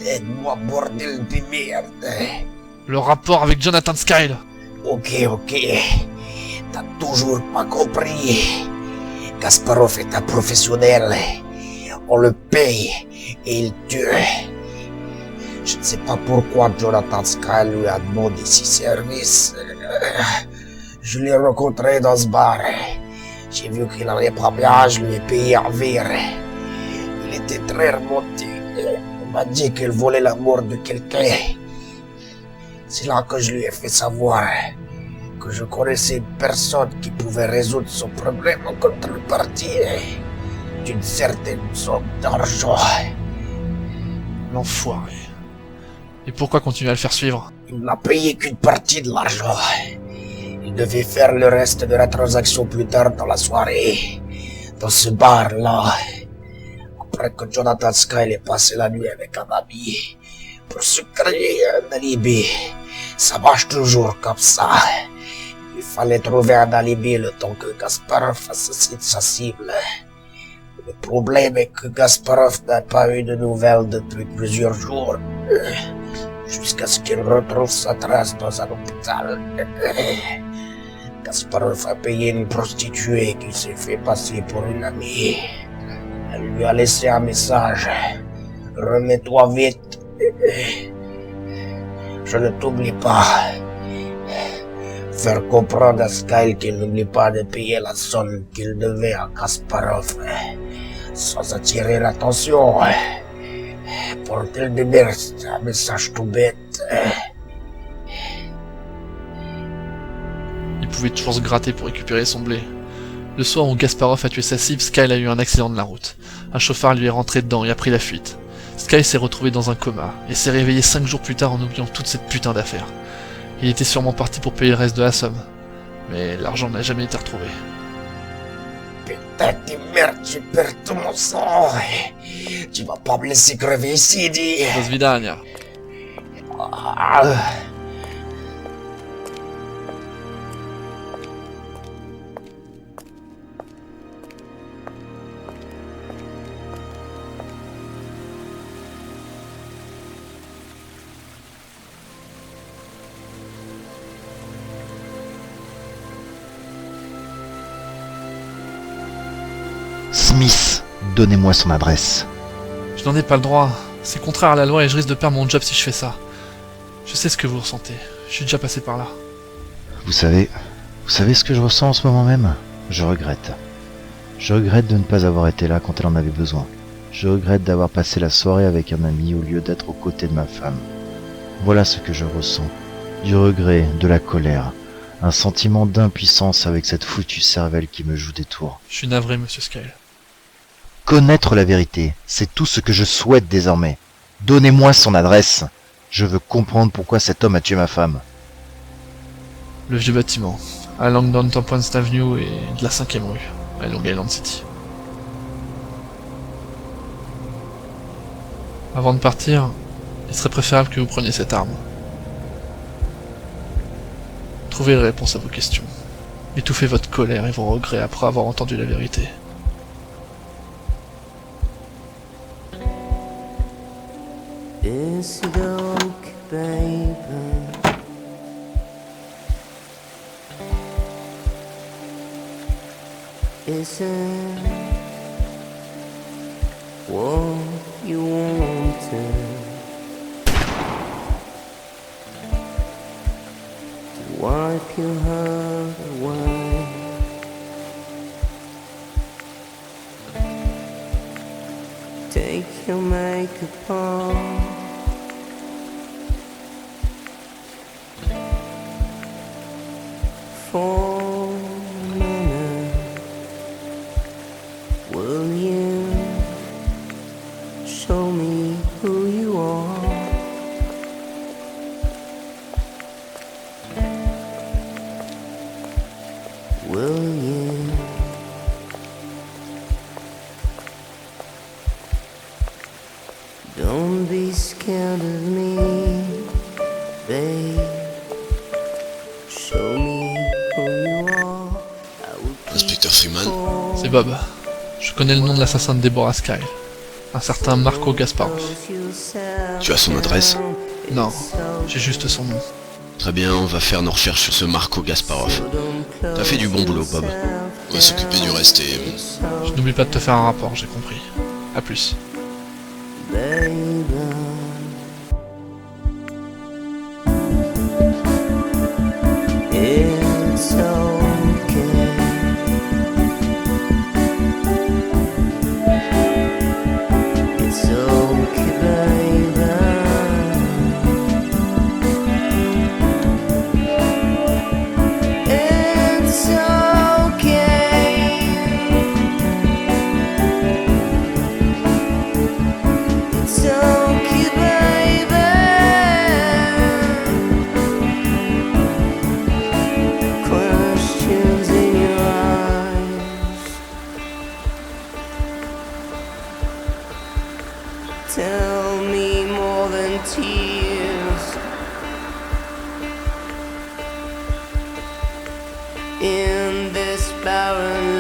Aide-moi, bordel de merde. Le rapport avec Jonathan Skyle? Ok. T'as toujours pas compris. Kasparov est un professionnel. On le paye et il tue. Je ne sais pas pourquoi Jonathan Skyle lui a demandé ses services. Je l'ai rencontré dans ce bar. J'ai vu qu'il n'allait pas bien, je lui ai payé un verre. Il était très remonté. On m'a dit qu'il volait la mort de quelqu'un. C'est là que je lui ai fait savoir que je connaissais une personne qui pouvait résoudre son problème en contrepartie d'une certaine somme d'argent. L'enfoiré. Et pourquoi continuer à le faire suivre? Il n'a payé qu'une partie de l'argent. Il devait faire le reste de la transaction plus tard dans la soirée, dans ce bar-là. Après que Jonathan Skyle ait passé la nuit avec un ami, pour se créer un alibi. Ça marche toujours comme ça. Il fallait trouver un alibi le temps que Kasparov assassine sa cible. Le problème est que Kasparov n'a pas eu de nouvelles depuis plusieurs jours, jusqu'à ce qu'il retrouve sa trace dans un hôpital. Kasparov a payé une prostituée qui s'est fait passer pour une amie. Elle lui a laissé un message. Remets-toi vite. Je ne t'oublie pas. Faire comprendre à Skyle qu'il n'oublie pas de payer la somme qu'il devait à Kasparov, sans attirer l'attention. Bordel de merde, c'est un message tout bête. Il pouvait toujours se gratter pour récupérer son blé. Le soir où Gasparov a tué sa cible, Skyle a eu un accident de la route. Un chauffard lui est rentré dedans et a pris la fuite. Skyle s'est retrouvé dans un coma et s'est réveillé 5 jours plus tard en oubliant toute cette putain d'affaire. Il était sûrement parti pour payer le reste de la somme, mais l'argent n'a jamais été retrouvé. Putain de merde, je perds tout mon sang. Tu vas pas me laisser crever ici, dis. До свидания. Smith, donnez-moi son adresse. Je n'en ai pas le droit. C'est contraire à la loi et je risque de perdre mon job si je fais ça. Je sais ce que vous ressentez. Je suis déjà passé par là. Vous savez ce que je ressens en ce moment même? Je regrette. Je regrette de ne pas avoir été là quand elle en avait besoin. Je regrette d'avoir passé la soirée avec un ami au lieu d'être aux côtés de ma femme. Voilà ce que je ressens. Du regret, de la colère. Un sentiment d'impuissance avec cette foutue cervelle qui me joue des tours. Je suis navré, monsieur Skyle. Connaître la vérité, c'est tout ce que je souhaite désormais. Donnez-moi son adresse. Je veux comprendre pourquoi cet homme a tué ma femme. Le vieux bâtiment, à Langdon Topons Avenue et de la 5e rue, à Long Island City. Avant de partir, il serait préférable que vous preniez cette arme. Trouvez les réponses à vos questions. Étouffez votre colère et vos regrets après avoir entendu la vérité. Is it okay, baby? Is it what you wanted? To wipe your heart away? Take your makeup off? For a minute, will you show me who you are? Will you don't be scared of me, babe. Show me who you are. Inspecteur Freeman? C'est Bob. Je connais le nom de l'assassin de Deborah Skyle. Un certain Marco Gasparov. Tu as son adresse? Non, j'ai juste son nom. Très bien, on va faire nos recherches sur ce Marco Gasparov. T'as fait du bon boulot, Bob. On va s'occuper du reste et... Je n'oublie pas de te faire un rapport, j'ai compris. A plus. It's okay. It's okay, baby. It's okay. It's okay, baby. Questions in your eyes. Tell me more than tears. In this barren